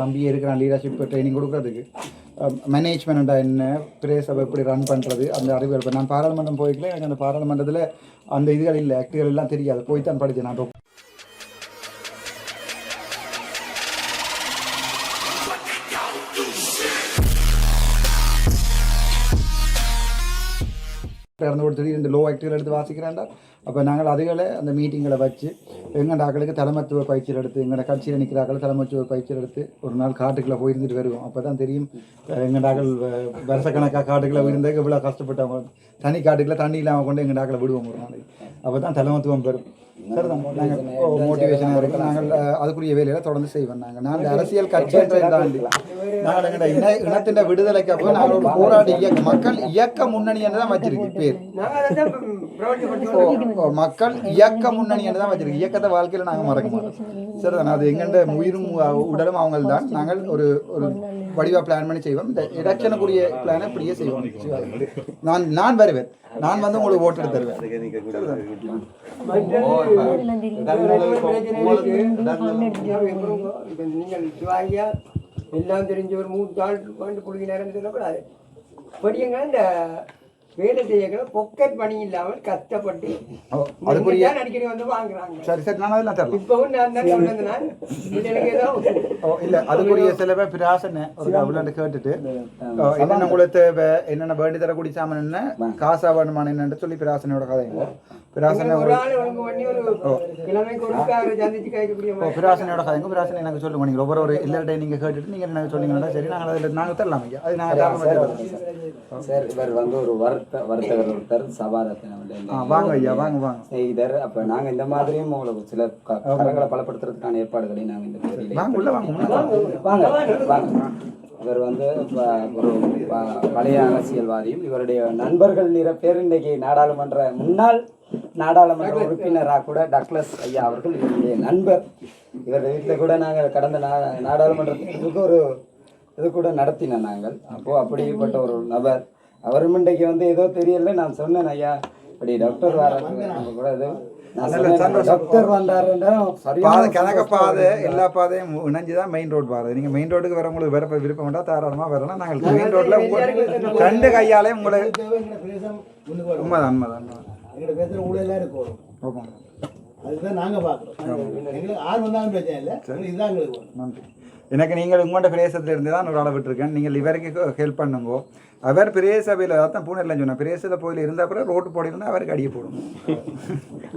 தம்பி இருக்கிறான் leadership training கொடுக்குறதுக்கு மேனேஜ்மெண்ட்டாக என்ன பிரேசவை எப்படி ரன் பண்ணுறது அந்த அறிவு இப்போ நான் பாராளுமன்றம் போய்க்கல எனக்கு அந்த பாராளுமன்றத்தில் அந்த இதுகள் இல்லை ஆக்டிகள் எல்லாம் தெரியாது போய் தான் படித்தேன் நான் இறந்து கொடுத்து இந்த லோ ஆக்டிகள் எடுத்து வாசிக்கிறேன்டா அப்போ நாங்கள் அதுகளை அந்த மீட்டிங்களை வச்சு எங்கள் ஆக்களுக்கு தலைமத்துவ பயிற்சியில் எடுத்து எங்களோட கட்சியில் நிற்கிற ஆக்கள் தலைமத்துவ பயிற்சியில் எடுத்து ஒரு நாள் காட்டுக்குள்ளே போயிருந்துட்டு வருவோம் அப்போ தான் தெரியும் எங்கள் ஆக்கள் வருஷக்கணக்காக காட்டுக்குள்ளே போயிருந்ததுக்கு இவ்வளோ கஷ்டப்பட்டவங்க தனி காட்டுக்குள்ளே தண்ணி இல்லாமல் கொண்டு எங்கள் ஆக்களை விடுவோம் ஒரு நாளைக்கு அப்போ தான் தலைமத்துவம் பெறும் சரிதான் நாங்கள் மோட்டிவேஷனாக இருக்கும் நாங்கள் அதுக்குரிய வேலையில் தொடர்ந்து செய்வோம் நாங்கள் அரசியல் கட்சியை தாண்டி நாங்கள் எங்களோட இனத்தின் விடுதலைக்கு அப்போ நாங்கள் ஒரு போராட்ட இயக்கம் மக்கள் இயக்க முன்னணி என்று தான் வச்சிருக்கு பேர் மக்கள் இயக்க முன்னணி என்று தான் வச்சிருக்கு இயக்கத்தை வாழ்க்கையில் நாங்கள் மறக்க மாட்டோம் சரிதான் அது எங்கள்ட உயிரும் உடலும் அவங்க தான் நாங்கள் ஒரு வடிவாக பிளான் பண்ணி செய்வோம் இந்த எலெக்ஷனுக்குரிய பிளானை இப்படியே செய்வோம் நான் வருவேன் நான் வந்து உங்களுக்கு ஓட்டு எடுத்து தருவேன் எல்லாம் தெரிஞ்ச ஒரு 3 ஆள் வந்து புள்ளி நேரம் சொல்லக்கூடாது படியங்க இந்த வேலை செய்யக்கூட பொக்கெட் பணி இல்லாமல் கஷ்டப்பட்டு அடிக்கடி வந்து வாங்குறாங்க. சரி சரி நான் அதெல்லாம் தரலாம் இப்பவும் நான் தான் சொன்னதுனால் எனக்கு ஏதோ இல்லை அதுக்குரிய சில பேர் பிராசனை ஒரு அவ்வளோ கேட்டுட்டு என்னென்ன உங்களுக்கு தேவை என்னென்ன வேண்டி தரக்கூடிய சாமான் என்ன காசா வேணுமான என்னன்னு சொல்லி பிராசனையோட கதைங்க பிராசனை பிராசனையோட கதைங்க பிராசனை எனக்கு சொல்லுங்க நீங்கள் ஒவ்வொரு எல்லார்ட்டை நீங்கள் கேட்டுட்டு நீங்கள் எனக்கு சொன்னீங்கன்னா சரி நாங்கள் அதில் நாங்கள் தரலாம் ஐயா அது நாங்கள் சார் இவர் வந்து ஒரு வர்த்தகர் ஒருத்தர் சபாரத்தின வாங்க ஐயா வாங்க வாங்க செய்தர் அப்போ நாங்கள் இந்த மாதிரியும் உங்களுக்கு சில கரங்களை பலப்படுத்துறதுக்கான ஏற்பாடுகளையும் நாங்கள் இந்த பகுதியில் வாங்க இவர் வந்து ஒரு பழைய அரசியல்வாதியும் இவருடைய நண்பர்கள் நிறைய பேர் இன்றைக்கு முன்னாள் நாடாளுமன்ற உறுப்பினராக கூட டக்ளஸ் ஐயா அவர்கள் இவருடைய நண்பர் இவருடைய வீட்டில் கூட நாங்கள் கடந்த நாடாளுமன்றத்துக்கு ஒரு இது கூட நடத்தினோம் நாங்கள் அப்போது அப்படிப்பட்ட ஒரு நபர் அவரும் இன்றைக்கு வந்து ஏதோ தெரியல நான் சொன்னேன் ஐயா இப்படி டாக்டர் வராங்க கூட இது டாக்டர் வந்தாருன்னா கணக்க பாதை எல்லா பாதையும் இணைஞ்சுதான் மெயின் ரோடு பாதை நீங்க மெயின் ரோடுக்கு வர உங்களுக்கு வேற விருப்பம் வேண்டாம் தாராளமா வரலாம் நாங்கள் மெயின் ரோட்ல ரெண்டு கையாலே உங்களை உண்மைதான் உண்மைதான் அதுதான் நாங்க பாக்குறோம் எங்களுக்கு ஆறு வந்தாலும் பிரச்சனை இல்லை இதுதான் எங்களுக்கு நன்றி எனக்கு நீங்கள் உங்களோட பிரதேசத்தில் இருந்து தான் ஒரு ஆளை விட்டுருக்கேன் நீங்கள் இவருக்கு ஹெல்ப் பண்ணுங்க அவர் பெரிய சபையில் அதான் பூனெல்லாம் சொன்னேன் பெரிய சபையில் இருந்த அப்புறம் ரோட்டு போடணும்னா அவருக்கு அடிய போடணும்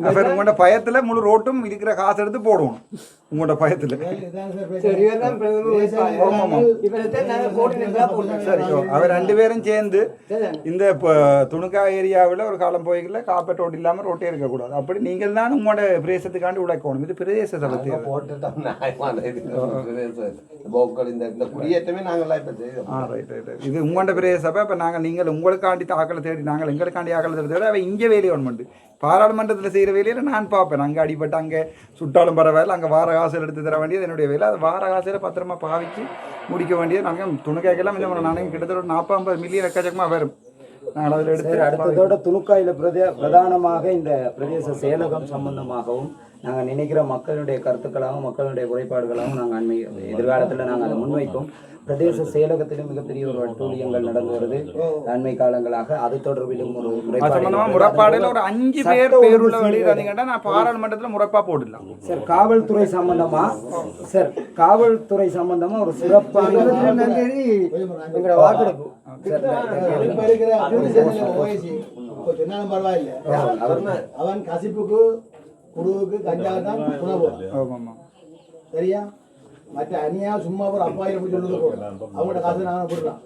அவர் உங்களோட பயத்தில் முழு ரோட்டும் இருக்கிற காசு எடுத்து போடுவோம் உங்களோட பயத்தில் சரி அவர் 2 பேரும் சேர்ந்து இந்த துணுக்கா ஏரியாவில் ஒரு காலம் போய்க்கல காப்பேட் ரோடு இல்லாமல் ரோட்டே இருக்கக்கூடாது அப்படி நீங்கள் தான் உங்களோட பிரதேசத்துக்காண்டி உழைக்கணும் இது பிரதேச சபை இது உங்களோட பிரதேச சபை இப்போ நீங்கள் உங்களுக்காண்டி ஆக்களை தேடி நாங்கள் எங்களுக்காண்டி ஆக்களை தேடி தேவை அவள் இங்கே வேலையை ஒன்று பாராளுமன்றத்தில் செய்கிற வேலையில் நான் பார்ப்பேன் அங்கே அடிப்பட்டு அங்கே சுட்டாலும் பரவாயில்ல அங்கே வார காசில் எடுத்து தர வேண்டியது என்னுடைய வேலை அது வார காசில் பத்திரமா பாவிச்சு முடிக்க வேண்டியது நாங்கள் துணுக்காய்க்கெல்லாம் இல்லை நாங்கள் கிட்டத்தட்ட ஒரு 40-50 மில்லியன் எக்கச்சக்கமாக வரும் நாங்கள் அதில் எடுத்து அடுத்ததோட துணுக்காயில் பிரதானமாக இந்த பிரதேச செயலகம் சம்பந்தமாகவும் நாங்கள் நினைக்கிற மக்களுடைய கருத்துக்களாகவும் மக்களுடைய குறைபாடுகளாகவும் நாங்கள் எதிர்காலத்தில் நாங்கள் அதை முன்வைப்போம் பிரதேச செயலகத்திலும் மிகப்பெரிய ஒரு அட்டூழியங்கள் நடந்து வருது அண்மை காலங்களாக அது தொடர்பிலும் ஒரு முறைப்பாடுல ஒரு 5 பேர் பேருள்ள வெளியிடாதீங்கன்னா நான் பாராளுமன்றத்தில் முறைப்பா போடலாம் சார் காவல்துறை சம்பந்தமா ஒரு சிறப்பான வாக்கெடுப்பு சொன்னாலும் பரவாயில்லை அவன் கசிப்புக்கு குழுவுக்கு கஞ்சா தான் உணவு சரியா மற்ற அநியா சும்மா ஒரு அப்பாயிரம் சொல்லுது அவங்களோட காசு நாங்கள் போடுறோம்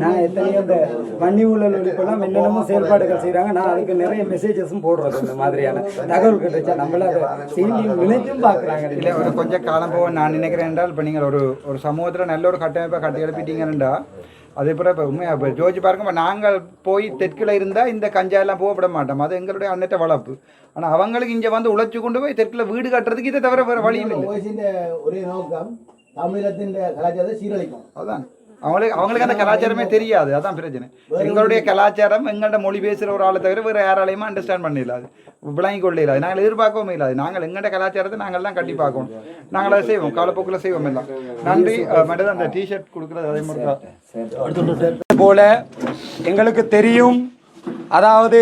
நான் எத்தனையோ இந்த வன்னி ஊழல் ஒழிப்பெல்லாம் என்னென்னமோ செயல்பாடுகள் செய்கிறாங்க நான் அதுக்கு நிறைய மெசேஜஸும் போடுறது இந்த மாதிரியான தகவல் கிடைச்சா நம்மள செய்தி நினைச்சும் பார்க்குறாங்க இல்லை ஒரு கொஞ்சம் காலம் போக நான் நினைக்கிறேன் என்றால் இப்போ நீங்கள் ஒரு சமூகத்தில் நல்ல ஒரு கட்டமைப்பை கட்டி எழுப்பிட்டீங்கன்னா அதே போல் இப்போ உண்மையாக இப்போ ஜோதிச்சு பார்க்க நாங்கள் போய் தெற்கில் இருந்தால் இந்த கஞ்சாயெல்லாம் போகப்பட மாட்டோம் அது எங்களுடைய அன்னட்ட வளர்ப்பு ஆனால் அவங்களுக்கு இங்கே வந்து உழைச்சி கொண்டு போய் தெற்கில் வீடு கட்டுறதுக்கு இதை தவிர வேறு வழியும் இல்லை ஒரே நோக்கம் தமிழத்தின் கலாச்சாரத்தை சீரழிக்கும் அதான் அவங்களுக்கு அந்த கலாச்சாரமே தெரியாது அதான் பிரச்சனை எங்களுடைய கலாச்சாரம் எங்கள்கிட்ட மொழி பேசுகிற ஒரு ஆளை தவிர வேறு யாராலையுமே அண்டர்ஸ்டாண்ட் பண்ணிடலாது விளங்கி கொள்ள இல்லாது, நாங்கள் எதிர்பார்க்கவும் இல்லாது. நாங்கள் எங்கள்ட கலாச்சாரத்தை நாங்கள் தான் கட்டி பார்க்கணும். நாங்கள் அதை செய்வோம், காலப்போக்கில் செய்வோம் எல்லாம். நன்றி. மட்டும் அந்த டிஷர்ட் கொடுக்குறது அதே மாதிரி போல எங்களுக்கு தெரியும். அதாவது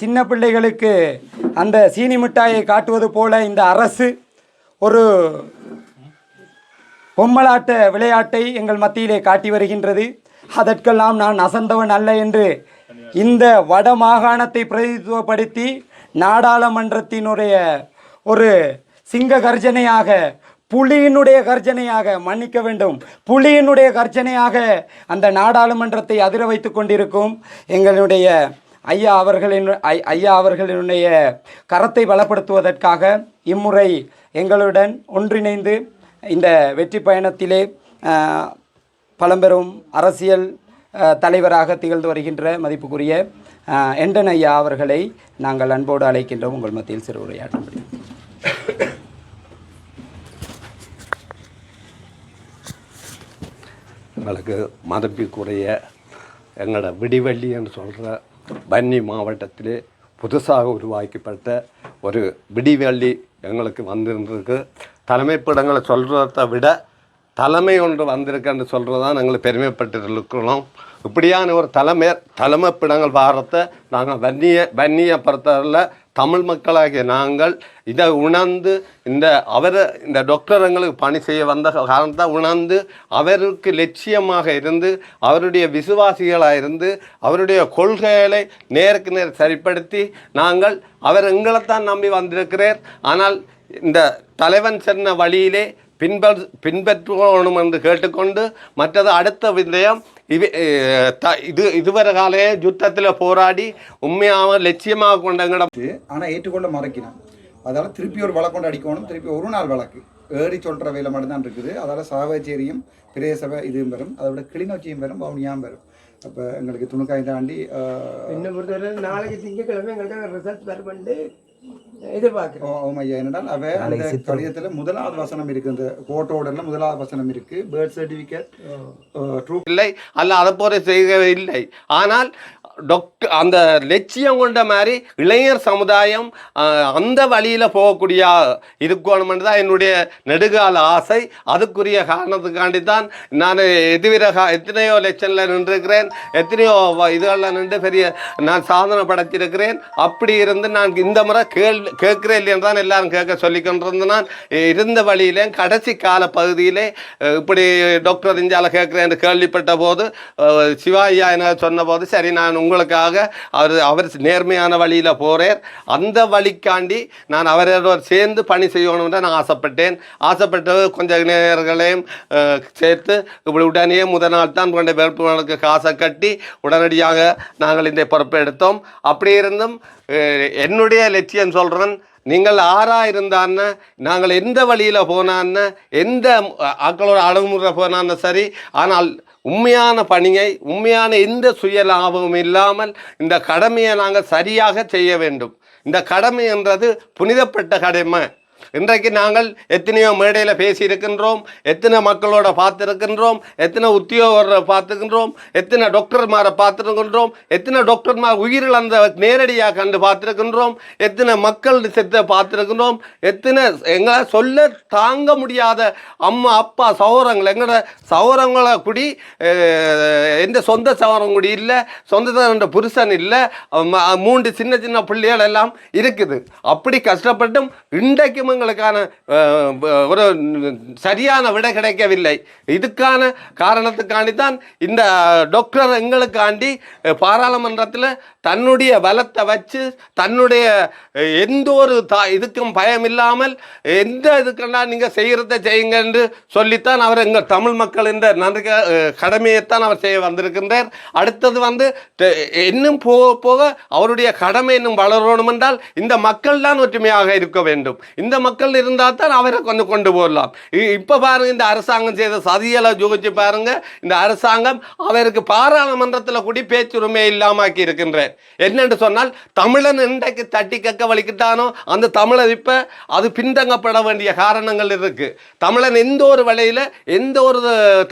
சின்ன பிள்ளைகளுக்கு அந்த சீனி மிட்டாயை காட்டுவது போல இந்த அரசு ஒரு பொம்மலாட்ட விளையாட்டை எங்கள் மத்தியிலே காட்டி வருகின்றது. அதற்கெல்லாம் நான் அசந்தவன் அல்ல என்று இந்த வட மாகாணத்தை பிரதிநிதித்துவப்படுத்தி நாடாளுமன்றத்தினுடைய ஒரு சிங்க கர்ஜனையாக, புலியினுடைய கர்ஜனையாக, மன்னிக்க வேண்டும், புலியினுடைய கர்ஜனையாக அந்த நாடாளுமன்றத்தை அதிர வைத்து கொண்டிருக்கும் எங்களுடைய ஐயா அவர்களினுடைய கரத்தை பலப்படுத்துவதற்காக இம்முறை எங்களுடன் ஒன்றிணைந்து இந்த வெற்றி பயணத்திலே பழம்பெரும் அரசியல் தலைவராக திகழ்ந்து வருகின்ற மதிப்புக்குரிய எண்டன் ஐயா அவர்களை நாங்கள் அன்போடு அழைக்கின்றோம். உங்கள் மத்தியில் சிறு உரையாற்ற முடியும். எங்களுக்கு மதிப்புக்குரிய எங்களோட விடிவெள்ளி என்று சொல்கிற வன்னி மாவட்டத்திலே புதுசாக உருவாக்கப்பட்ட ஒரு விடிவெள்ளி எங்களுக்கு வந்திருந்திருக்கு. தலைமைப்பிடங்களை சொல்கிறத விட தலைமை ஒன்று வந்திருக்குன்னு சொல்கிறது தான் நாங்கள் பெருமைப்பட்டு இருக்கிறோம். இப்படியான ஒரு தலைமைப்பிடங்கள் வாரத்தை நாங்கள் வன்னியை பொறுத்தவரையில் தமிழ் மக்களாகிய நாங்கள் இதை உணர்ந்து இந்த டாக்டர் எங்களுக்கு பணி செய்ய வந்த காரணத்தை உணர்ந்து அவருக்கு லட்சியமாக இருந்து அவருடைய விசுவாசிகளாக இருந்து அவருடைய கொள்கைகளை நேருக்கு நேர் சரிப்படுத்தி நாங்கள் அவர் எங்களைத்தான் நம்பி வந்திருக்கிறார். ஆனால் இந்த தலைவன் சொன்ன வழியிலே பின்பற்றணும் என்று கேட்டுக்கொண்டு மற்றது அடுத்த விடயம் இதுவரை கால யுத்தத்தில் போராடி உண்மையாக லட்சியமாக கொண்டங்கிட ஆனால் ஏற்றுக்கொள்ள மறைக்கணும். அதால் திருப்பி ஒரு வழக்கு கொண்டு அடிக்கணும். திருப்பி ஒரு நாள் வழக்கு ஏறி சொல்கிற வேலை மட்டும்தான் இருக்குது. அதால் சாவச்சேரியும் பிரதேசபை இதுவும் வரும், அதை விட கிளிநொச்சியும் வரும், வவுனியாவும் வரும். அப்போ எங்களுக்கு துணுக்காய் தாண்டி என்ன பொறுத்தவரை நாளைக்கு திங்கட்கிழமை எங்களுக்கு ரிசல்ட் வருமெண்டு எதிர்பார்க்கிறோம். ஐயா, என்னடால் அந்த கடிதத்தில் முதலாவது வசனம் இருக்கு, இந்த கோட்டோடல முதலாவது வசனம் இருக்கு, பேர்த் சர்டிஃபிகேட் ட்ரூ இல்லை அல்ல, அதை போல செய்யவே இல்லை. ஆனால் அந்த லட்சியம் கொண்ட மாதிரி இளைஞர் சமுதாயம் அந்த வழியில் போகக்கூடிய இருக்கணும்னு தான் என்னுடைய நெடுகால ஆசை. அதுக்குரிய காரணத்துக்காண்டி தான் நான் எத்தனையோ லட்சனில் நின்றுருக்கிறேன், எத்தனையோ இதுகளில் நின்று பெரிய நான் சாதனை படைத்திருக்கிறேன். அப்படி இருந்து நான் இந்த முறை கேட்கிறேன் இல்லைன்னு தான் எல்லாரும் கேட்க சொல்லிக்கொண்டிருந்து நான் இருந்த வழியிலே கடைசி கால பகுதியிலே இப்படி டாக்டர் இஞ்சால கேட்குறேன் என்று கேள்விப்பட்ட போது சிவாயா என்ன சொன்ன போது சரி நான் உங்களுக்காக அவர் நேர்மையான வழியில் போகிறார், அந்த வழிக்காண்டி நான் அவரோட சேர்ந்து பணி செய்யணும்னு நான் ஆசைப்பட்டு கொஞ்சம் நேர்களையும் சேர்த்து இப்படி உடனே முதல் நாள் தான் கொண்ட வேட்புமனுக்கு காசை கட்டி உடனடியாக நாங்கள் இந்த பொறுப்பை எடுத்தோம். அப்படி இருந்தும் என்னுடைய லட்சியம் சொல்கிறேன், நீங்கள் ஆறாக இருந்தான்னு நாங்கள் எந்த வழியில் போனான்னு எந்த ஆக்களோட அணுகுமுறை போனான்னு சரி, ஆனால் உண்மையான பணியை உண்மையான எந்த சுய லாபமும் இல்லாமல் இந்த கடமையை நாங்கள் சரியாக செய்ய வேண்டும். இந்த கடமை என்றது புனிதப்பட்ட கடமை. இன்றைக்கு நாங்கள் எத்தனையோ மேடையில் பேசியிருக்கின்றோம், எத்தனை மக்களோட பார்த்துருக்கின்றோம், எத்தனை உத்தியோகரை பார்த்துக்கின்றோம், எத்தனை டாக்டர்மாரை பார்த்துருக்கின்றோம், எத்தனை டாக்டர்மார் உயிரிழந்த நேரடியாக கண்டு பார்த்துருக்கின்றோம், எத்தனை மக்கள் செத்த பார்த்துருக்கின்றோம், எத்தனை எங்களை சொல்ல தாங்க முடியாத அம்மா அப்பா சகோதரங்கள் எங்களோட சகோதரங்களை கூடி எந்த சொந்த சகோதரம் கூடி இல்லை, சொந்த புருஷன் இல்லை, 3 சின்ன சின்ன பிள்ளைகள் எல்லாம் இருக்குது. அப்படி கஷ்டப்பட்டும் இன்றைக்கும் எங்களுக்கான ஒரு சரியான விடை கிடைக்கவில்லை. இதுக்கான காரணத்துக்காண்டி தான் இந்த டாக்டர் எங்களுக்காண்டி பாராளுமன்றத்தில் தன்னுடைய பலத்தை வச்சு தன்னுடைய எந்த ஒரு இதுக்கும் பயம் இல்லாமல் எந்த இதுக்குன்னா நீங்கள் செய்கிறத செய்யுங்க என்று சொல்லித்தான் அவர் எங்கள் தமிழ் மக்கள் இந்த கடமையைத்தான் அவர் செய்ய வந்திருக்கின்றார். அடுத்தது இன்னும் போக போக அவருடைய கடமை இன்னும் வளரணும் என்றால் இந்த மக்கள் தான் ஒற்றுமையாக இருக்க வேண்டும். இந்த மக்கள் இருந்தால் தான் அவரை கொஞ்சம் கொண்டு போடலாம். இப்போ பாருங்க, இந்த அரசாங்கம் செய்த சதியலை யோசிச்சு பாருங்க. இந்த அரசாங்கம் அவருக்கு பாராளுமன்றத்தில் கூடி பேச்சுரிமை இல்லாமக்கி இருக்கின்றார். என்னென்று சொன்னால், தமிழன் இன்றைக்கு தட்டி கக்க வலிக்கிட்டானோ அந்த தமிழர் இப்போ அது பின்தங்கப்பட வேண்டிய காரணங்கள் இருக்கு. தமிழன் எந்த ஒரு வழியில் எந்த ஒரு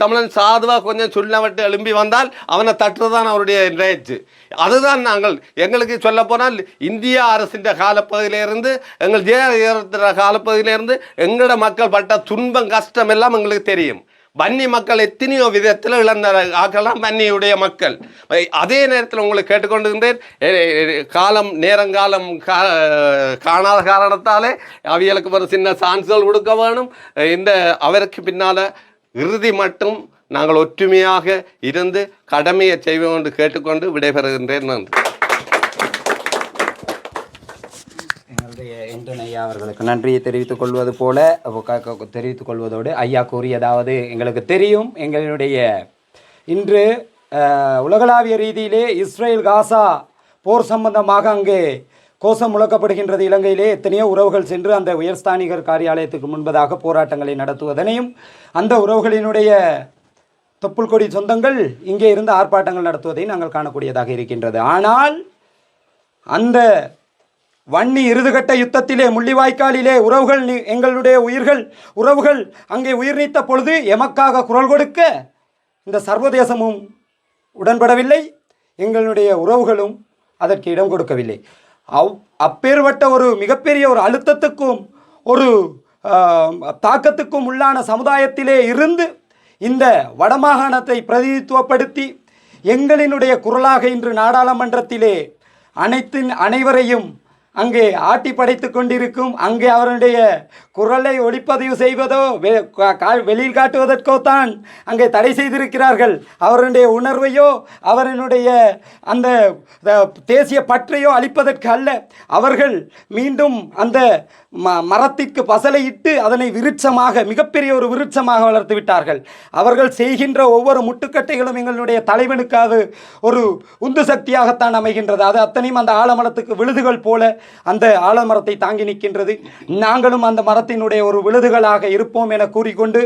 தமிழன் சாதுவாக கொஞ்சம் சொல்லவட்டு எழும்பி வந்தால் அவனை தட்டுறதான் அவருடைய நேச்சு. அதுதான் நாங்கள் எங்களுக்கு சொல்ல போனால் இந்திய அரசின் காலப்பகுதியிலிருந்து எங்கள் ஜெயலலிதா காலப்பகுதியிலிருந்து எங்களோட மக்கள் பட்ட துன்பம் கஷ்டம் எல்லாம் எங்களுக்கு தெரியும். வன்னி மக்கள் எத்தனையோ விதத்தில் இழந்த ஆக்கலாம் வன்னியுடைய மக்கள். அதே நேரத்தில் உங்களுக்கு கேட்டுக்கொண்டிருந்தேன், காலம் நேரங்காலம் காணாத காரணத்தாலே அவைகளுக்கு ஒரு சின்ன சான்ஸ்கள் கொடுக்க வேணும். இந்த அவருக்கு பின்னால் இறுதி மட்டும் நாங்கள் ஒற்றுமையாக இருந்து கடமையை செய்வோம் என்று கேட்டுக்கொண்டு விடைபெறுகின்றேன். நன்றி. எங்களுடைய என்டன் ஐயா அவர்களுக்கு நன்றியை தெரிவித்துக் கொள்வதோடு ஐயா கூறியதாவது எங்களுக்கு தெரியும். எங்களுடைய இன்று உலகளாவிய ரீதியிலே இஸ்ரேல் காசா போர் சம்பந்தமாக அங்கே கோஷம் முழக்கப்படுகின்றது. இலங்கையிலே எத்தனையோ உறவுகள் சென்று அந்த உயர்ஸ்தானிகர் காரியாலயத்துக்கு முன்பதாக போராட்டங்களை நடத்துவதனையும் அந்த உறவுகளினுடைய தொப்புள் கொடி சொந்தங்கள் இங்கே இருந்து ஆர்ப்பாட்டங்கள் நடத்துவதை நாங்கள் காணக்கூடியதாக இருக்கின்றது. ஆனால் அந்த வன்னி இறுதிக்கட்ட யுத்தத்திலே முள்ளிவாய்க்காலிலே உறவுகள் எங்களுடைய உறவுகள் அங்கே உயிர் நீத்த பொழுது எமக்காக குரல் கொடுக்க இந்த சர்வதேசமும் உடன்படவில்லை, எங்களுடைய உறவுகளும் அதற்கு இடம் கொடுக்கவில்லை. அப்பேற்பட்ட ஒரு மிகப்பெரிய ஒரு அழுத்தத்துக்கும் ஒரு தாக்கத்துக்கும் உள்ளான சமுதாயத்திலே இருந்து இந்த வடமாகாணத்தை பிரதிநிதித்துவப்படுத்தி எங்களினுடைய குரலாக இன்று நாடாளுமன்றத்திலே அனைவரையும் அங்கே ஆட்டி படைத்து கொண்டிருக்கும், அங்கே அவருடைய குரலை ஒளிப்பதிவு செய்வதோ வெளியில் காட்டுவதற்கோ தான் அங்கே தடை செய்திருக்கிறார்கள். அவருடைய உணர்வையோ அவருடைய அந்த தேசிய பற்றையோ அளிப்பதற்கு அல்ல. அவர்கள் மீண்டும் அந்த மரத்திற்கு பசலையிட்டு அதனை விருட்சமாக மிகப்பெரிய ஒரு விருட்சமாக வளர்த்து விட்டார்கள். அவர்கள் செய்கின்ற ஒவ்வொரு முட்டுக்கட்டைகளும் எங்களுடைய தலைவனுக்காக ஒரு உந்து சக்தியாகத்தான் அமைகின்றது. அது அத்தனையும் அந்த ஆலமரத்துக்கு விழுதுகள் போல அந்த ஆலமரத்தை தாங்கி நிற்கின்றது. நாங்களும் அந்த மரத்தினுடைய ஒரு விழுதுகளாக இருப்போம் என கூறிக்கொண்டு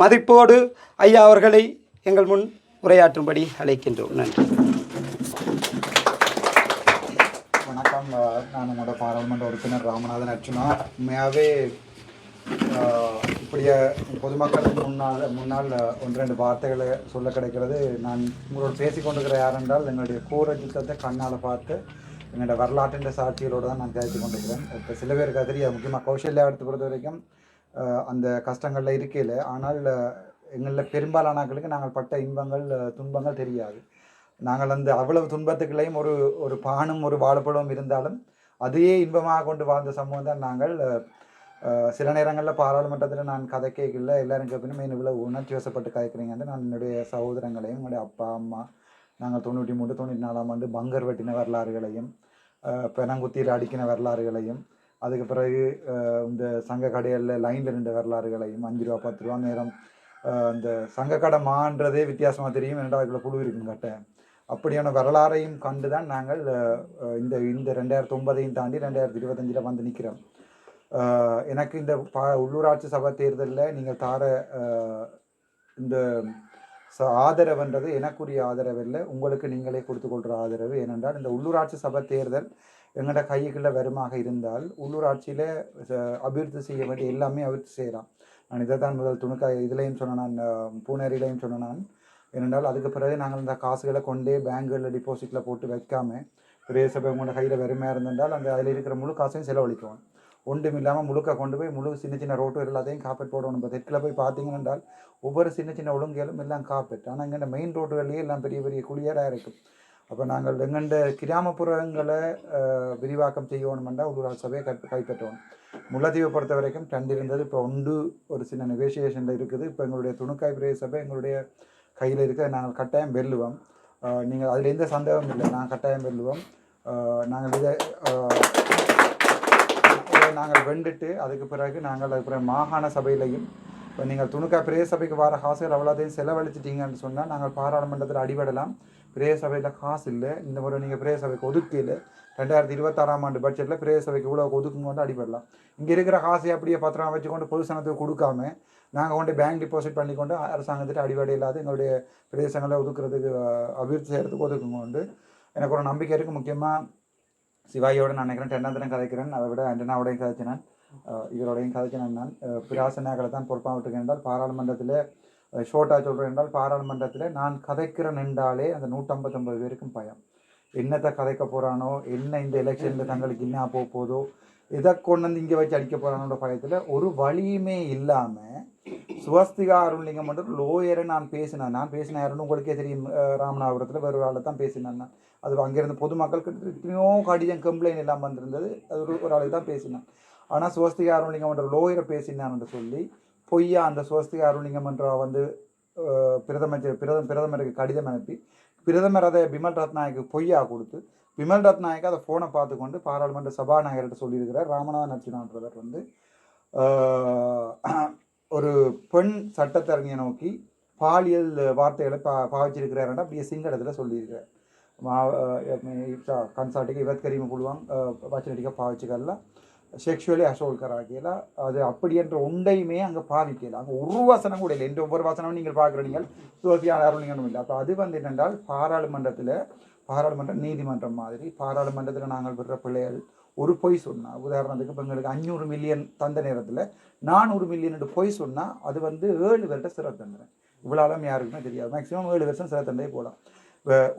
மதிப்போடு ஐயா அவர்களை எங்கள் முன் உரையாற்றும்படி அழைக்கின்றோம். நன்றி. வணக்கம். நான் உங்களோட பாராளுமன்ற உறுப்பினர் ராமநாதன் அர்ச்சுனா. உண்மையாகவே இப்படிய பொதுமக்களுக்கு முன்னால் ஒன்று ரெண்டு வார்த்தைகளை சொல்ல கிடைக்கிறது. நான் உங்களோட பேசிக்கொண்டிருக்கிற யார் என்றால் எங்களுடைய கூர யுத்தத்தை கண்ணால் பார்த்து எங்களோட வரலாற்றின் சாட்சிகளோடு தான் நான் கேட்டு கொண்டிருக்கிறேன். இப்போ சில பேருக்கு தெரியாது, முக்கியமாக கௌசல்யா எடுத்து பொறுத்த வரைக்கும் அந்த கஷ்டங்களில் இருக்கையில். ஆனால் எங்களில் பெரும்பாலானாக்களுக்கு நாங்கள் பட்ட இன்பங்கள் துன்பங்கள் தெரியாது. நாங்கள் அந்த அவ்வளவு துன்பத்துக்குள்ளேயும் ஒரு பானும் ஒரு வாழைப்பழமும் இருந்தாலும் அதையே இன்பமாக கொண்டு வாழ்ந்த சமூகம் தான் நாங்கள். சில நேரங்களில் பாராளுமன்றத்தில் நான் கதை கேட்கல, எல்லாரும் கேட்பினும் இவ்வளோ உணர்ச்சி வசப்பட்டு கதைக்கிறீங்கன்னு நான் என்னுடைய சகோதரங்களையும் என்னுடைய அப்பா அம்மா நாங்கள் 93 94ஆம் ஆண்டு பங்கர் வெட்டின வரலாறுகளையும் பெனங்குத்தியில் அடிக்கின வரலாறுகளையும் அதுக்கு பிறகு இந்த சங்க கடைகளில் லைனில் நின்ற வரலாறுகளையும் 5 ரூபா 10 ரூபா நேரம் இந்த சங்க கடை மான்றதே வித்தியாசமாக தெரியும். 2 புழு இருக்கும் கட்டை. அப்படியான வரலாறையும் கண்டு தான் நாங்கள் இந்த 2009ஐயும் தாண்டி 2025 வந்து நிற்கிறோம். எனக்கு இந்த உள்ளூராட்சி சபை தேர்தலில் நீங்கள் தார இந்த ஆதரவுன்றது எனக்குரிய ஆதரவு இல்லை, உங்களுக்கு நீங்களே கொடுத்துக்கொள்கிற ஆதரவு. ஏனென்றால் இந்த உள்ளூராட்சி சபை தேர்தல் எங்களோட கைக்குள்ளே வருமாக இருந்தால் உள்ளூராட்சியில் அபிவிருத்தி செய்ய வேண்டிய எல்லாமே அபிவிருத்தி செய்யலாம். நான் இதை தான் முதல் துணுக்காய் இதுலேயும் சொன்னேன், நான் பூனேரியிலையும் சொன்னேன். நான் ஏனென்றால் அதுக்கு பிறகு நாங்கள் இந்த காசுகளை கொண்டே பேங்குகளில் டிபாசிட்டில் போட்டு வைக்காமல் பிரதேச சபை உங்களோட கையில் வெறுமையாக இருந்திருந்தால் அந்த அதில் இருக்கிற முழு காசையும் செலவழிக்குவோம். ஒன்றும் இல்லாமல் முழுக்க கொண்டு போய் முழு சின்ன சின்ன ரோட்டு எல்லாத்தையும் காப்பீட் போடணும். இப்போ தெற்கில் போய் பார்த்தீங்கன்னா ஒவ்வொரு சின்ன சின்ன ஒழுங்குகளும் எல்லாம் காப்பீட். ஆனால் இங்கே மெயின் ரோட்டுகள்லேயே எல்லாம் பெரிய பெரிய குளியராக இருக்கும். அப்போ நாங்கள் எங்கண்ட கிராமப்புறங்களை விரிவாக்கம் செய்யணுமென்றால் உள்ளூராட்சி சபையை கைப்பற்றணும். முல்லைத்தீவை பொறுத்த வரைக்கும் 2 இருந்தது, இப்போ 1 ஒரு சின்ன நெகோசியேஷனில் இருக்குது. இப்போ எங்களுடைய துணுக்காய் பிரதேச சபை எங்களுடைய கையில் இருக்க நாங்கள் கட்டாயம் வெல்லுவோம். நீங்கள் அதில் எந்த சந்தேகமும் இல்லை, நாங்கள் கட்டாயம் வெல்லுவோம். நாங்கள் நாங்கள் வெண்டுட்டு அதுக்கு பிறகு மாகாண சபையிலையும் இப்போ நீங்கள் துணுக்காய் பிரதேச சபைக்கு வர காசுகள் அவ்வளோத்தையும் செலவழிச்சிட்டிங்கன்னு சொன்னால் நாங்கள் பாராளுமன்றத்தில் அடிபடலாம். பிரதேச சபையில் காசு இல்லை, இந்த முறை நீங்கள் பிரதேச சபைக்கு ஒதுக்கையில் 2026ஆம் ஆண்டு பட்ஜெட்டில் பிரதேச சபைக்கு இவ்வளோ ஒதுக்கும் கொண்டு அடிபடலாம். இங்கே இருக்கிற காசை அப்படியே பத்திரம் வச்சுக்கொண்டு பொதுசனத்துக்கு கொடுக்காம நாங்கள் கொண்டு பேங்க் டிபாசிட் பண்ணிக்கொண்டு அரசாங்கத்திட்ட அடிப்படை இல்லாத எங்களுடைய பிரதேசங்களை ஒதுக்குறதுக்கு அபிவிருத்தி செய்கிறதுக்கு ஒதுக்குங்க கொண்டு எனக்கு ஒரு நம்பிக்கை இருக்குது. முக்கியமாக சிவாயோட நான் நினைக்கிறேன் 2ஆம் தினம் கதைக்கிறேன். அதை விட அண்டனாவோடையும் கதைச்சினேன், இவரோடையும் கதைச்சினேன். நான் பிராசனாக்களை தான் பொறுப்பாக விட்டுருக்கேன் என்றால் பாராளுமன்றத்தில் ஷோர்ட்டாக சொல்கிறேன் என்றால் பாராளுமன்றத்தில் நான் கதைக்கிறேன் என்றாலே அந்த 159 பேருக்கும் பயம். என்னத்தை கதைக்க போகிறானோ, என்ன இந்த எலெக்ஷனில் தங்களுக்கு என்ன போதோ, எதை கொண்டு வந்து இங்கே வச்சு அடிக்க போகிறானோட பயத்தில் ஒரு வழியுமே இல்லாமல் சுவஸ்திகா அருள்லிங்கம் மட்டும் லோயரை நான் பேசினேன் யாருன்னு உங்களுக்கே தெரியும். ராமநாதபுரத்தில் வேறு ஆளை தான் பேசினேன் நான். அது அங்கேருந்து பொதுமக்களுக்கு எத்தனையோ கடிதம் கம்ப்ளைண்ட் எல்லாம் வந்திருந்தது. அது ஒரு ஆளுக்கு தான் பேசினேன். ஆனால் சுவஸ்திகா அருள்லிங்கம் என்ற லோயரை பேசினான்னு சொல்லி பொய்யா அந்த சுவஸ்திகா அருள்லிங்கம் என்ற வந்து பிரதமருக்கு கடிதம் அனுப்பி பிரதமர் அதை பிமல் ரத்நாயக்கு பொய்யா கொடுத்து பிமல் ரத்நாயக்கு அதை ஃபோனை பார்த்து கொண்டு பாராளுமன்ற சபாநாயகர்கிட்ட சொல்லியிருக்கிறார். ராமநாதன் அர்ச்சனான்றவர் வந்து ஒரு பெண் சட்டத்தரணியை நோக்கி பாலியல் வார்த்தைகளை பாவிச்சிருக்கிறாருன்னா அப்படியே சிங்களத்தில் சொல்லியிருக்கிறார். கன்சாட்டுக்கு இவத்கரிமை புழுவாங்க வச்சனடிக்க பாவிச்சுக்கலாம், செக்ஷுவலி அசோல்ட் கராக்கியலாம். அது அப்படி என்ற ஒன்றையுமே அங்கே பாவிக்கலாம். அங்கே ஒரு வசனம் கூட இல்லை. எந்த ஒவ்வொரு வசனமும் நீங்கள் பார்க்குற நீங்கள் அருளிங்கனும் இல்லை. அப்போ அது வந்து என்னென்றால் பாராளுமன்ற நீதிமன்றம் மாதிரி பாராளுமன்றத்தில் நாங்கள் விடுற பிள்ளைகள் ஒரு பொய் சொன்னால், உதாரணத்துக்கு இப்போ எங்களுக்கு 500 மில்லியன் தந்த நேரத்தில் 400 மில்லியன் பொய் சொன்னால் அது வந்து 7 வருட சிறை தண்டனை. இவ்வளோலாம் யாருக்குமே தெரியாது. மேக்ஸிமம் 7 வருஷம் சிறை தண்டனை போகலாம்.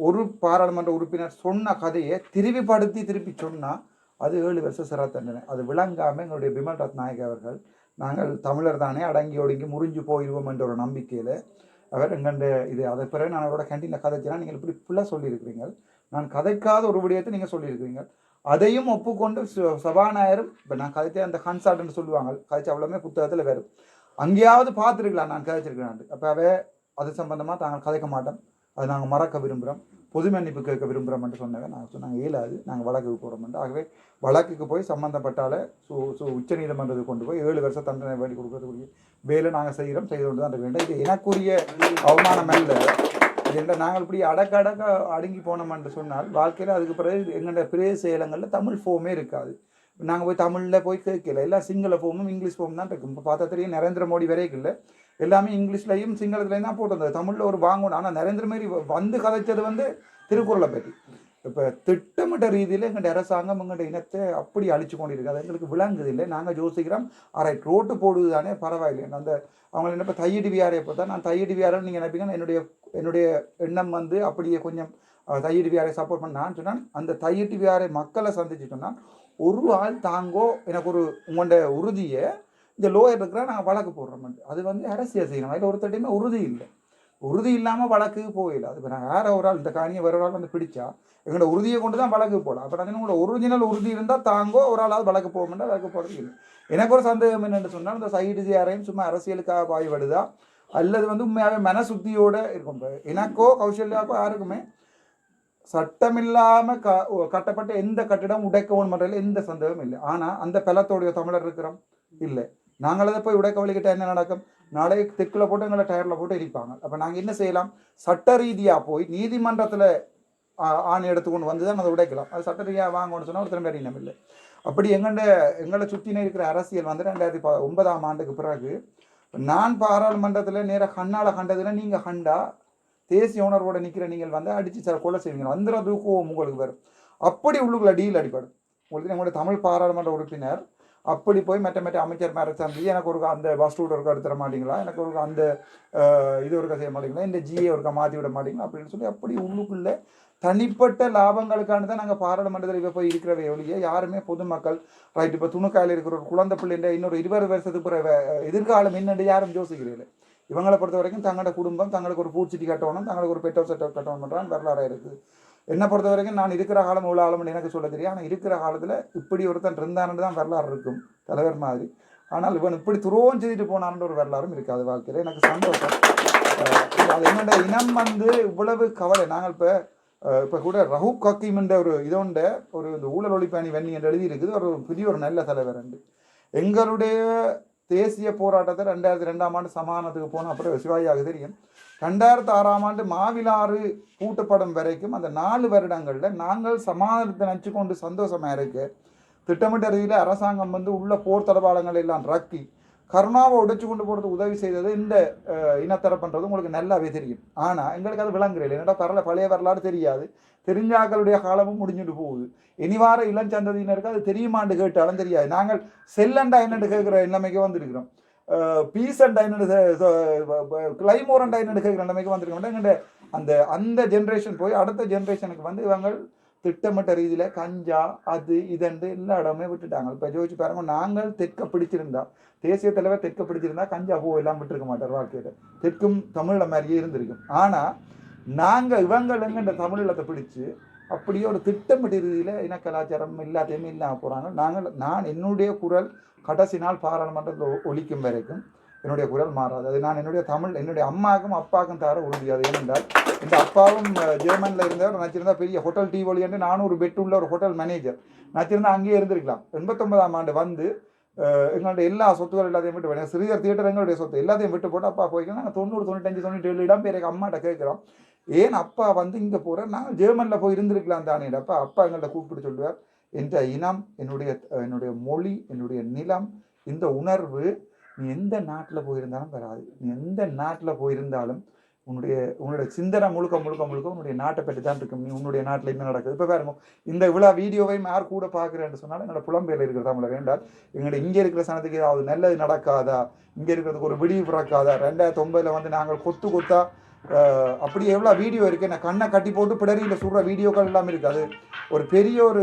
ஒரு பாராளுமன்ற உறுப்பினர் சொன்ன கதையை திருப்பி சொன்னால் அது 7 வருஷம் சிறை தண்டனை. அது விளங்காமல் எங்களுடைய பிமல் ரத்நாயக் அவர்கள் நாங்கள் தமிழர் தானே அடங்கி ஒடுங்கி முறிஞ்சு போயிடுவோம் என்ற ஒரு நம்பிக்கையில் அவர் எங்கண்ட இது அதை பிறகு நான் அவரோட கேண்டீனில் கதைச்சினா நீங்கள் இப்படி ஃபுல்லாக சொல்லியிருக்கிறீங்க, நான் கதைக்காத ஒரு விடயத்தை நீங்கள் சொல்லியிருக்கிறீங்க, அதையும் ஒப்புக்கொண்டு சபாநாயகரும் இப்போ நான் கதைச்ச அந்த கன்சால்ட்னு சொல்லுவாங்க, கதைச்ச அவ்வளோமே புத்தகத்தில் வேறு அங்கேயாவது பார்த்துருக்கலாம் நான் கதைச்சிருக்கிறேன். அப்போ அது சம்பந்தமாக தாங்கள் கதைக்க மாட்டோம், அது நாங்கள் மறக்க விரும்புகிறோம், பொது மன்னிப்பு கேட்க விரும்புகிறோம்னு சொன்னாங்க. நாங்கள் சொன்னாங்க இயலாது, நாங்கள் வழக்குக்கு போகிறோம்ட்டு. ஆகவே வழக்குக்கு போய் சம்மந்தப்பட்டால உச்ச நீதிமன்றத்துக்கு கொண்டு போய் 7 வருஷம் தண்டனை வேண்டி கொடுக்கறதுக்குரிய வேலை நாங்கள் செய்து கொண்டு தான் இருக்க வேண்டும். இது எனக்குரிய அவமானம் அல்ல. இது நாங்கள் இப்படி அடக்க அடுங்கி போனோம்னு சொன்னால் வாழ்க்கையில் அதுக்கு பிறகு எங்களோட பிரேச சேலங்களில் தமிழ் ஃபோமே இருக்காது. நாங்கள் போய் தமிழில் போய் கேட்கல, எல்லாம் சிங்கள ஃபோமும் இங்கிலீஷ் ஃபோம் தான் இருக்கும். இப்போ பார்த்தா தெரியும் நரேந்திர மோடி வரைக்கும் இல்லை, எல்லாமே இங்கிலீஷ்லையும் சிங்களத்துலையும் தான் போட்டிருந்தது. தமிழில் ஒரு வாங்கணும். ஆனால் நரேந்திர மோடி வந்து கதைச்சது வந்து திருக்குறளை பற்றி. இப்போ திட்டமிட்ட ரீதியில் எங்கள்கிட்ட அரசாங்கம் எங்கள்கிட்ட இனத்தை அப்படி அழிச்சு கொண்டு இருக்குது. அது எங்களுக்கு விளங்குது இல்லை. நாங்கள் யோசிக்கிறோம் ரைட் ரோட்டு போடுவது தானே பரவாயில்லை. அந்த அவங்க என்ன இப்போ தையடி வியாரையை பார்த்தா நான் தையடி வியாரம் நீங்கள் நினைப்பீங்கன்னா என்னுடைய எண்ணம் வந்து அப்படியே கொஞ்சம் தையடி வியாரை சப்போர்ட் பண்ண நான் சொன்னால் அந்த தையடி வியாரை மக்களை சந்திச்சுட்டோம்னா ஒரு ஆள் தாங்கோ எனக்கு ஒரு உங்களோட உறுதியை இந்த லோயர் இருக்கிறா நாங்கள் வழக்கு போடுறோம். அது வந்து அரசியல் செய்யணும். அதில் ஒருத்தட்டையுமே உறுதி இல்லாமல் வழக்கு போயிடல. அது இப்போ நாங்கள் வேறு ஒரு ஆள் இந்த காணியை வேறு ஒரு ஆள் வந்து பிடிச்சா எங்களோட உறுதியை கொண்டு தான் வழக்கு போகலாம். அப்போ நாங்கள் உங்களோட ஒரிஜினல் உறுதி இருந்தால் தாங்கோ ஒரு ஆளாவது வழக்கு போகணும்னா வழக்கு போகிறது இல்லை. எனக்கு ஒரு சந்தேகம் என்னென்னு சொன்னால் இந்த சைடு யாரையும் சும்மா அரசியலுக்காக பாய்படுதா அல்லது வந்து உண்மையாகவே மனசுத்தியோடு இருக்கும். எனக்கோ கௌசல்யாக்கோ யாருக்குமே சட்டமில்லாமல் கட்டப்பட்ட எந்த கட்டிடம் உடைக்கவும் பண்ணுறதுல எந்த சந்தேகமும் இல்லை. ஆனால் அந்த பலத்தோடைய தமிழர் இருக்கிறோம் இல்லை. நாங்கள் அதை போய் உடைக்க வழிகிட்ட என்ன நடக்கும்? நாளைக்கு தெற்குல போட்டு எங்களை டயரில் போட்டு எரிப்பாங்க. அப்போ நாங்கள் என்ன செய்யலாம்? சட்ட ரீதியாக போய் நீதிமன்றத்தில் ஆணை எடுத்துக்கொண்டு வந்து தான் அதை உடைக்கலாம். அது சட்ட ரீதியாக வாங்கணும்னு சொன்னால் ஒரு திரும்ப அறிஞம் இல்லை. அப்படி எங்களை சுற்றினே இருக்கிற அரசியல் வந்து 2009ஆம் ஆண்டுக்கு பிறகு நான் பாராளுமன்றத்தில் நேராக கண்ணால் கண்டதில் நீங்கள் கண்டா தேசிய உணர்வோடு நிற்கிற நீங்கள் வந்து அடித்து சில கொலை செய்வீங்க. வந்துடுற தூக்கம் உங்களுக்கு வரும். அப்படி உள்ளுக்குள்ள டீல் அடிப்படும். உங்களுக்கு எங்களுடைய தமிழ் பாராளுமன்ற உறுப்பினர் அப்படி போய் மற்ற அமைச்சர் மேலே சந்தி எனக்கு ஒரு அந்த பஸ் ரூட் ஒருக்கா எடுத்துட மாட்டீங்களா, எனக்கு ஒரு அந்த இது ஒருக்கா செய்ய மாட்டீங்களா, இந்த ஜிஏ ஒருக்கா மாற்றி விட மாட்டீங்களா அப்படின்னு சொல்லி அப்படி உள்ளுக்குள்ளே தனிப்பட்ட லாபங்களுக்கான தான் நாங்கள் பாராளுமன்றத்தில் இப்போ போய் இருக்கிற ஒழிய யாருமே பொதுமக்கள் ரைட் இப்போ துணுக்காயில் இருக்கிற ஒரு குழந்தை பிள்ளைன்ற இன்னொரு 20 வருஷத்துக்கு பிறகு எதிர்காலம் என்னென்று யாரும் யோசிக்கிறீர்கள். இவங்களை பொறுத்த வரைக்கும் தங்களோட குடும்பம் தங்களுக்கு ஒரு பூச்சிட்டி கட்டணும், தங்களுக்கு ஒரு பெட்டோ செட்டோ கட்டணும் பண்ணுறான்னு வரலாறு இருக்குது. என்னை பொறுத்த வரைக்கும் நான் இருக்கிற காலம் இவ்வளோ ஆழம்னு எனக்கு சொல்ல தெரியும். ஆனால் இருக்கிற காலத்தில் இப்படி ஒருத்தன் இருந்தான்னு தான் வரலாறு இருக்கும் தலைவர் மாதிரி. ஆனால் இவன் இப்படி துரோகம் செய்துட்டு போனான்னு ஒரு வரலாறும் இருக்காது வாழ்க்கையில். எனக்கு சந்தோஷம். அது என்னோட இனம் வந்து இவ்வளவு கவலை. நாங்கள் இப்போ கூட ரஹூப் ஹக்கீம்ன்ற ஒரு இதோண்ட ஒரு இந்த ஊழல் ஒழிப்பாணி வன்னி என்று எழுதி இருக்குது. ஒரு பெரிய ஒரு நல்ல தலைவர் உண்டு. எங்களுடைய தேசிய போராட்டத்தை 2002ஆம் ஆண்டு சமாதானத்துக்கு போன அப்புறம் சிவாஜியாக தெரியும். 2006ஆம் ஆண்டு மாவிலாறு பூட்டப்படும் வரைக்கும் அந்த 4 வருடங்களில் நாங்கள் சமாதானத்தை நினச்சி கொண்டு சந்தோஷமாக இருக்க திட்டமிட்ட ரீதியில் அரசாங்கம் வந்து உள்ள போர் தளபாடங்கள் எல்லாம் ரக்கி கருணாவை உடைச்சு கொண்டு போகிறதுக்கு உதவி செய்தது இந்த இனத்தரப்புன்றது உங்களுக்கு நல்லாவே தெரியும். ஆனால் எங்களுக்கு அது விளங்குறது என்னடா பழைய வரலாறு தெரியாது, தெரிஞ்சாக்களுடைய காலமும் முடிஞ்சுட்டு போகுது. இனிவார இளஞ்சந்ததியினருக்கு அது தெரியுமான்னு கேட்டாலும் தெரியாது. நாங்கள் செல்லண்டா என்னென்னு கேட்குற நிலைமைக்கு வந்திருக்கிறோம், பீஸ் அண்டா என்னென்னு கிளைமோர் அண்டா என்னென்னு கேட்குற நிலைமைக்கு வந்திருக்கோம். எங்கள்ட அந்த ஜென்ரேஷன் போய் அடுத்த ஜென்ரேஷனுக்கு வந்து இவங்க திட்டமிட்ட ரீதியில் கஞ்சா அது இதண்டு எல்லா இடமே விட்டுட்டாங்க. இப்போ ஜோதிச்சு பாருங்க, நாங்கள் தெற்க பிடிச்சிருந்தா தேசிய தலைவர் தெற்க பிடிச்சிருந்தா கஞ்சா பூ எல்லாம் விட்டுருக்க மாட்டார் வாழ்க்கையில், தெற்கும் தமிழில் மாதிரியே இருந்திருக்கும். ஆனால் நாங்கள் இவங்கள் எங்கள்ட தமிழத்தை பிடிச்சி அப்படியே ஒரு திட்டமிட்ட ரீதியில் இன கலாச்சாரம் எல்லாத்தையுமே இல்லாமல் போகிறாங்க. நான் என்னுடைய குரல் கடைசி நாள் பாராளுமன்றத்தில் ஒலிக்கும் வரைக்கும் என்னுடைய குரல் மாறாது. அது நான் என்னுடைய அம்மாவுக்கும் அப்பாவுக்கும் தர உறுதியாது. ஏனென்றால் இந்த அப்பாவும் ஜெர்மனில் இருந்தவர், நினச்சிருந்தா பெரிய ஹோட்டல் டிவோலி என்று 400 பெட் உள்ள ஒரு ஹோட்டல் மேனேஜர், நினச்சிருந்தா அங்கேயே இருந்திருக்கலாம். 89ஆம் ஆண்டு வந்து எங்களுடைய எல்லா சொத்துக்கள் எல்லாத்தையும் விட்டு போட்டேன். ஸ்ரீதர் தியேட்டர் எங்களுடைய சொத்து எல்லாத்தையும் விட்டு போட்டு அப்பா போய்க்கலாம். நாங்கள் 90, 95, 97 இடம் பேர் எங்கள் அம்மாட்ட கேட்குறோம், ஏன் அப்பா வந்து இங்கே போகிறேன், நாங்கள் ஜெர்மனியில் போய் இருந்திருக்கலாம் தானே. அப்பா எங்கள்கிட்ட கூப்பிட்டு சொல்லுவார், என்ற இனம், என்னுடைய மொழி, என்னுடைய நிலம், இந்த உணர்வு நீ எந்த நாட்டில் போயிருந்தாலும் வராது. நீ எந்த நாட்டில் போயிருந்தாலும் உன்னுடைய சிந்தனை முழுக்க உன்னுடைய நாட்டை பற்றி தான் இருக்கும். நீ உன்னுடைய நாட்டில் என்ன நடக்குது. இப்போ பாருங்க, இந்த விழா வீடியோவையும் யார் கூட பார்க்குறேன்னு சொன்னாலும் என்னோட புலம்பெயரில் இருக்கிற தமிழர் என்றால் எங்களுடைய இங்கே இருக்கிற சனத்துக்கு ஏதாவது நல்லது நடக்காதா, இங்கே இருக்கிறதுக்கு ஒரு விடிவு பிறக்காதா. 2009 வந்து நாங்கள் கொத்தா அப்படி எவ்வளோ வீடியோ இருக்குது, என்ன கண்ணை கட்டி போட்டு பிடரியில் சுடுற வீடியோக்கள் எல்லாமே இருக்குது. அது ஒரு பெரிய ஒரு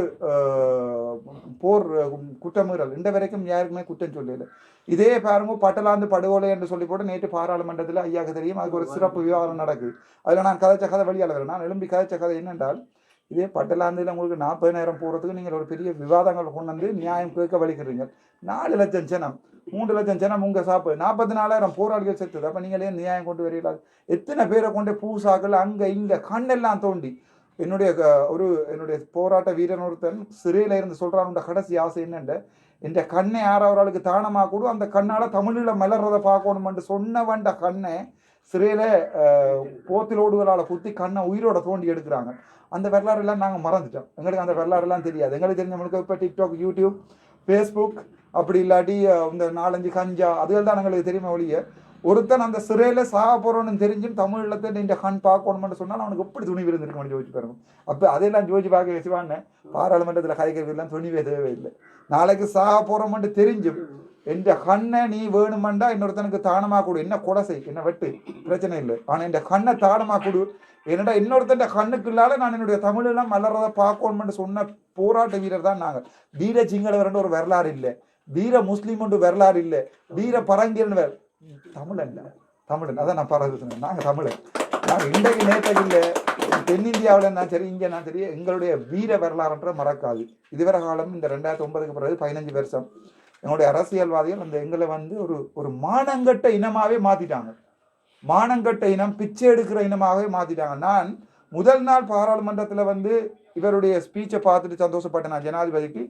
போர் குற்றமீறல். இந்த வரைக்கும் யாருக்குமே குற்றம் சொல்லலை. இதே பாருங்க, பட்டலாந்து படுகொலை என்று சொல்லி போட்டு நேற்று பாராளுமன்றத்தில் ஐயாவுக்கு தெரியும், அதுக்கு ஒரு சிறப்பு விவாதம் நடக்குது. அதில் நான் கதைச்ச கதை வெளியால் வரேன். நான் எழும்பி கதைச்ச கதை என்னென்றால், இதே பட்டலாந்தில் உங்களுக்கு 40,000 போகிறதுக்கு நீங்கள் ஒரு பெரிய விவாதங்கள் கொண்டு வந்து நியாயம் கேட்க வலிக்கிறீங்க. 4 லட்சம் ஜனம், 3 லட்சம் ஜனம் உங்கள் சாப்பிடு, 44,000 போராளிகள் செத்துது. அப்போ நீங்களே நியாயம் கொண்டு வரீங்களா? எத்தனை பேரை கொண்டு பூசாக்கள் அங்கே இங்கே கண்ணெல்லாம் தோண்டி. என்னுடைய போராட்ட வீரன் ஒருத்தன் சிறையில் இருந்து சொல்கிறான், கடைசி ஆசை என்னென்ன, என்ற கண்ணை யாராவர்களுக்கு தானமாக கூட அந்த கண்ணால் தமிழில் மலர்றதை பார்க்கணுமென்று சொன்னவன்ட கண்ணை சிறையில் போத்திலோடுகளால் குத்தி கண்ணை உயிரோட தோண்டி எடுக்கிறாங்க. அந்த வரலாறுலாம் நாங்கள் மறந்துட்டோம். எங்களுக்கு அந்த வரலாறுலாம் தெரியாது. எங்களுக்கு தெரிஞ்சவங்களுக்கு இப்போ டிக்டாக், யூடியூப், ஃபேஸ்புக், அப்படி இல்லாட்டி இந்த 4-5 கஞ்சா அதுகள் தான் எங்களுக்கு தெரியுமா ஒழிய, ஒருத்தன் அந்த சிறையில் சாக போகிறோன்னு தெரிஞ்சும் தமிழத்தை இந்த கண் பார்க்கணுமென்று சொன்னால் அவனுக்கு எப்படி துணிவு இருந்திருக்குன்னு ஜோதிச்சு பாருங்க. அப்போ அதெல்லாம் ஜோதிச்சு பார்க்க வச்சுவான்னு பாராளுமன்றத்தில் கதைக்கிறதுலாம் துணிவே தேவையில்லை. நாளைக்கு சாக போகிறோம்னு தெரிஞ்சும் என்ற கண்ணை நீ வேணுமெண்டா இன்னொருத்தனுக்கு தானமாக கொடு, என்ன கொலை செய், என்ன வெட்டு, பிரச்சனை இல்லை. ஆனால் இந்த கண்ணை தானமாக கொடு. என்னடா இன்னொருத்தன் கண்ணுக்கு இல்லாத நான் என்னுடைய தமிழெல்லாம் மலர்றதை பார்க்கணும்னு சொன்ன போராட்ட வீரர் தான் நாங்கள். வீர சிங்களவர்ன்ற ஒரு வரலாறு இல்லை, வீர முஸ்லீம் ஒன்று வரலாறு இல்லை, வீர பரங்கியன் தமிழன் அதான் நான் பாராட்டு. நாங்கள் தமிழன், நாங்கள் இன்றைக்கு நேற்றைக்கு இல்லை, தென்னிந்தியாவில் இருந்தாலும் சரி, இங்கே நான் சரி, எங்களுடைய வீர வரலாறுன்ற மறக்காது. இதுவரை காலம் இந்த 2009க்கு பிறகு 15 வருஷம் எங்களுடைய அரசியல்வாதிகள் எங்களை வந்து ஒரு மானங்கட்ட இனமாகவே மாற்றிட்டாங்க. மானங்கட்ட இனம், பிச்சை எடுக்கிற இனமாகவே மாற்றிட்டாங்க. நான் முதல் நாள் பாராளுமன்றத்தில் வந்து இவருடைய ஸ்பீச்சை பார்த்துட்டு சந்தோஷப்பட்டேன். நான் ஜனாதிபதிக்கு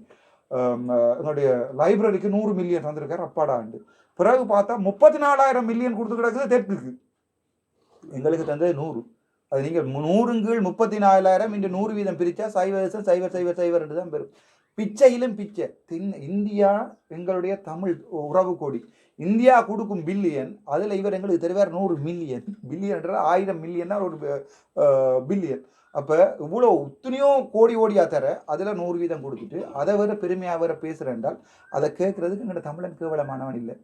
எங்களுடைய லைப்ரரிக்கு 100 மில்லியன் வந்திருக்கார் அப்பாடாண்டு. பிறகு பார்த்தா 34,000 மில்லியன் கொடுத்து கிடக்குது தெற்குக்கு. எங்களுக்கு தந்தது 100. அது நீங்கள் 100 × 34,000 இன்று 100% பிரித்தா 0.000 தான் பெறும். பிச்சையிலும் பிச்சை. இந்தியா எங்களுடைய தமிழ் உறவு கோடி. இந்தியா கொடுக்கும் பில்லியன், அதில் இவர் எங்களுக்கு தெரிவார் 100 மில்லியன். பில்லியன்ற 1000 மில்லியன் தான் ஒரு பில்லியன். அப்போ இவ்வளோ இத்தனையோ கோடியாக தர அதில் 100% கொடுத்துட்டு அதை வேற பெருமையாக வேற பேசுகிறேன்றால் அதை கேட்குறதுக்கு எங்களோட தமிழன் கேவலமானவன் இல்லை.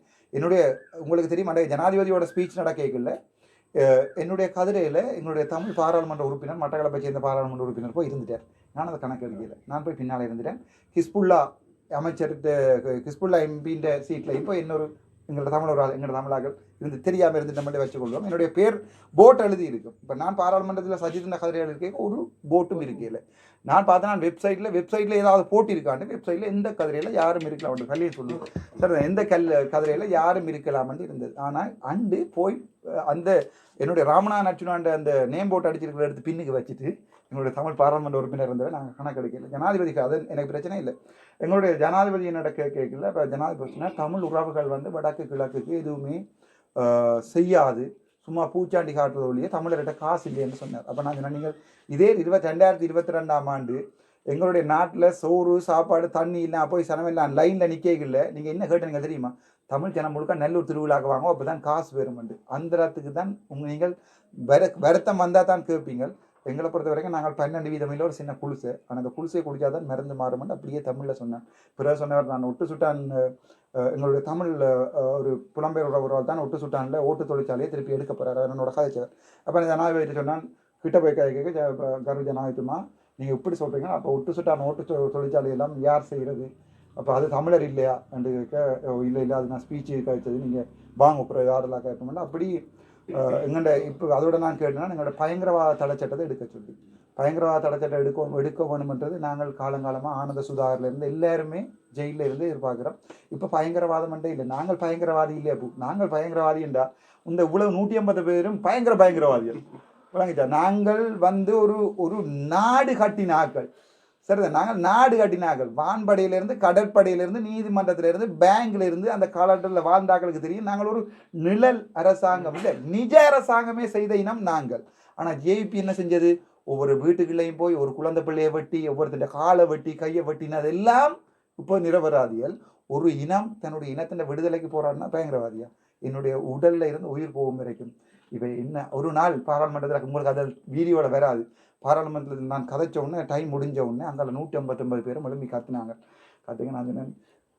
உங்களுக்கு தெரியும், ஜனாதிபதியோட ஸ்பீச் நடக்கல, என்னுடைய கதிரையில் எங்களுடைய தமிழ் பாராளுமன்ற உறுப்பினர், மட்டக்களப்பை சேர்ந்த பாராளுமன்ற உறுப்பினர் போய் இருந்துட்டார். நான் அதை கணக்கு எடுக்கல, நான் போய் பின்னால் இருந்துட்டேன். ஹிஸ்புல்லா அமைச்சர்கிட்ட, ஹிஸ்புல்லா எம்பின்ற சீட்டில் இப்போ எங்களோட தமிழர்கள் இருந்து தெரியாமல் இருந்து நம்மளே வச்சுக்கொள்வோம். என்னுடைய பேர் போட் எழுதி இருக்கும். இப்போ நான் பாராளுமன்றத்தில் சஜித் கதிரையால் இருக்கேன், ஒரு போட்டும் இருக்கல. நான் பார்த்தேன் வெப்சைட்டில் ஏதாவது போட்டிருக்காண்டு வெப்சைட்டில் எந்த கதிரையில் யாரும் இருக்கலாம் கல்லியை சொல்லுவோம் சார், எந்த கதிரையில் யாரும் இருக்கலாம்னு இருந்தது. ஆனால் அண்டு போய் அந்த என்னுடைய ராமநாதன் அர்ச்சுனாண்ட அந்த நேம் போட்டு அடிச்சிருக்கிற எடுத்து பின்னுக்கு வச்சுட்டு எங்களுடைய தமிழ் பாராளுமன்ற உறுப்பினர் இருந்தவர் நாங்கள் கணக்கு எடுக்கல. ஜனாதிபதிக்கு அது எனக்கு பிரச்சனை இல்லை. எங்களுடைய ஜனாதிபதி என்னோட கேட்கல. இப்போ ஜனாதிபதினா தமிழ் உறவுகள் வந்து வடக்கு கிழக்குக்கு எதுவுமே செய்யாது, சும்மா பூச்சாண்டி காட்டுறது ஒழிய தமிழர்கிட்ட காசு இல்லைன்னு சொன்னார். அப்போ நான் சொன்னேன், நீங்கள் இதே 2022ஆம் ஆண்டு எங்களுடைய நாட்டில் சோறு சாப்பாடு தண்ணி இல்லை போய் சனமெல்லாம் லைனில் நிற்கல. நீங்கள் என்ன கேட்டீங்க தெரியுமா? தமிழ் ஜனம் முழுக்க நல்லூர் திருவிழாக்கு வாங்க, அப்போ தான் காசு வேறுமண்டு. அந்த இடத்துக்கு தான் நீங்கள் வருத்தம் வந்தால் தான் கேட்பீங்க. எங்களை பொறுத்த வரைக்கும் நாங்கள் 12% ஒரு சின்ன குளிசை, ஆனால் அந்த குளிசையை குடித்தா தான் மருந்து மாறுமெண்டு அப்படியே தமிழில் சொன்னேன். பிறகு சொன்னவர் நான் ஒட்டு சுட்டான், எங்களுடைய தமிழில் ஒரு புலம்பெயர் உறவுறவர் தான் ஒட்டு சுட்டானில் ஓட்டு தொழிற்சாலையை திருப்பி எடுக்க போகிறார் என்னோட கதைச்சவர். அப்போ ஜனாதிபதி சொன்னான், கிட்ட போய் கேட்க கரு ஜனாதிபதிமா நீங்கள் இப்படி சொல்கிறீங்க, அப்போ ஒட்டு சுட்டான் ஓட்டு தொழிற்சாலையெல்லாம் யார் செய்கிறது, அப்போ அது தமிழர் இல்லையா என்று கேட்க, இல்லை அது நான் ஸ்பீச்சு கழிச்சது, நீங்கள் வாங்க அப்புறம் யாரெல்லாம் கேட்போம்னா அப்படி எங்கள்ட இப்போ அதோட நான் கேட்டேன்னா எங்களோட பயங்கரவாத தடைச்சட்டத்தை எடுக்க சொல்லி, பயங்கரவாத தடைச்சட்டம் எடுக்க வேணுமென்றது நாங்கள் காலங்காலமாக ஆனந்த சுதாகர்லேருந்து எல்லாருமே ஜெயிலில் இருந்து எதிர்பார்க்குறோம். இப்போ பயங்கரவாதம் இல்லை, நாங்கள் பயங்கரவாதி இல்லையா, நாங்கள் பயங்கரவாதி என்றா இந்த இவ்வளவு 150 பேரும் பயங்கரவாதிகள் விளங்கிச்சா. நாங்கள் வந்து ஒரு நாடு கட்டின ஆக்கள் சரி, நாங்கள் நாடு கட்டினாக்கள். வான்படையிலேருந்து கடற்படையிலேருந்து நீதிமன்றத்திலேருந்து பேங்க்லேருந்து அந்த காலகட்டத்தில் வாழ்ந்தாக்களுக்கு தெரியும் நாங்கள் ஒரு நிழல் அரசாங்கம் இல்லை, நிஜ அரசாங்கமே செய்த இனம் நாங்கள். ஆனால் ஜேபி என்ன செஞ்சது, ஒவ்வொரு வீட்டுக்குள்ளேயும் போய் ஒரு குழந்தை பிள்ளையை வெட்டி ஒவ்வொருத்தருடைய காலை வெட்டி கையை வெட்டினதெல்லாம் இப்போ நிரபராதிகள். ஒரு இனம் தன்னுடைய இனத்தின் விடுதலைக்கு போராடினா பயங்கரவாதியா? என்னுடைய உடலில் இருந்து உயிர் போகும் வரைக்கும் இவை என்ன ஒரு நாள் பாராளுமன்றத்தில் உங்களுக்கு அதில் வீடியோவில் வராது. பாராளுமன்றத்தில் நான் கதைச்ச உடனே டைம் முடிஞ்ச உடனே அங்கே 159 பேரும் எழுப்பி கத்துனாங்க. கத்துங்க நான் சொன்னேன்,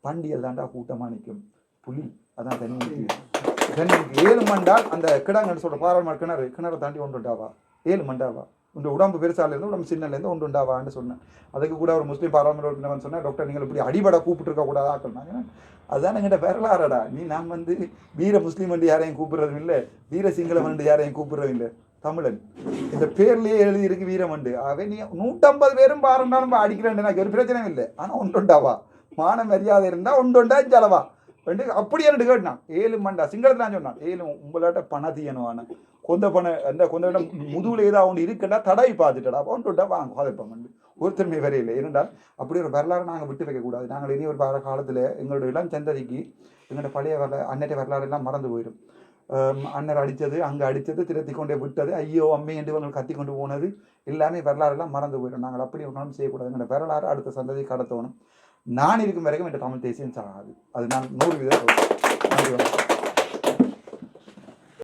பண்டியல் தாண்டா கூட்டமாக நிற்கும், புலி அதான் தண்ணி 7 மண்டால் அந்த கிடாங்கன்னு சொல்கிற பாராளுமன்ற கிணறு தாண்டி ஒன்றுண்டாவா, 7 மண்டாவா, உங்க உடம்பு பெருசாலேருந்து உடம்பு சின்னலேருந்து ஒன்றுண்டாவான்னு சொன்னேன். அதுக்கு கூட ஒரு முஸ்லீம் பாராளுமன்ற உறுப்பினர் சொன்னேன், டாக்டர் நீங்கள் இப்படி அடிபட கூப்பிட்டுருக்க கூடாதா ஆக்கணும்னாங்க. அதுதான் எங்கிட்ட வரலாறடா, நான் வந்து வீர முஸ்லீம் வந்து யாரையும் கூப்பிடுறதும் இல்லை, வீர சிங்களம் வந்து யாரையும் கூப்பிடுறதும் இல்லை, தமிழன் இந்த பேர்லேயே எழுதியிருக்கு வீரமண்டு. ஆகவே நீ 150 பேரும் பாருண்டாலும் அடிக்கிறேன் எனக்கு ஒரு பிரச்சனையும் இல்லை. ஆனால் ஒன்றுண்டாவா, மான மரியாதை இருந்தால் ஒன்றுண்டா செலவா வந்து அப்படியே கேட்டான். 7 மண்டா சிங்களத்தான் சொன்னான், 7 உங்களாட்ட பணத்தீயனுவான கொந்த பணம் அந்த கொந்த முதுகுல ஏதாவது ஒன்று இருக்குன்னா தடவை பார்த்துட்டடா ஒன்றுண்டா வாங்க கதைப்பம் வந்து ஒருத்தருமே வரையில்லை. ஏனென்றால் அப்படி ஒரு வரலாறு நாங்கள் விட்டு வைக்கக்கூடாது. நாங்கள் இனி ஒரு காலத்தில் எங்களோட இளம் சந்ததிக்கு எங்களோட பழைய அன்னைய வரலாறு எல்லாம் மறந்து போயிடும். அண்ணர் அடித்தது, அங்கே அடித்தது, திருத்தி கொண்டே விட்டது, ஐயோ அம்மே என்று இவங்க கத்தி கொண்டு போனது எல்லாமே வரலாறுலாம் மறந்து போயிடும். நாங்கள் அப்படி ஒரு நாளும் செய்யக்கூடாது. எங்களோட வரலாறு அடுத்த சந்ததி கடத்தணும். நான் இருக்கும் வரைக்கும் என் தமிழ் தேசியம் சாகாது. அது நான் 100%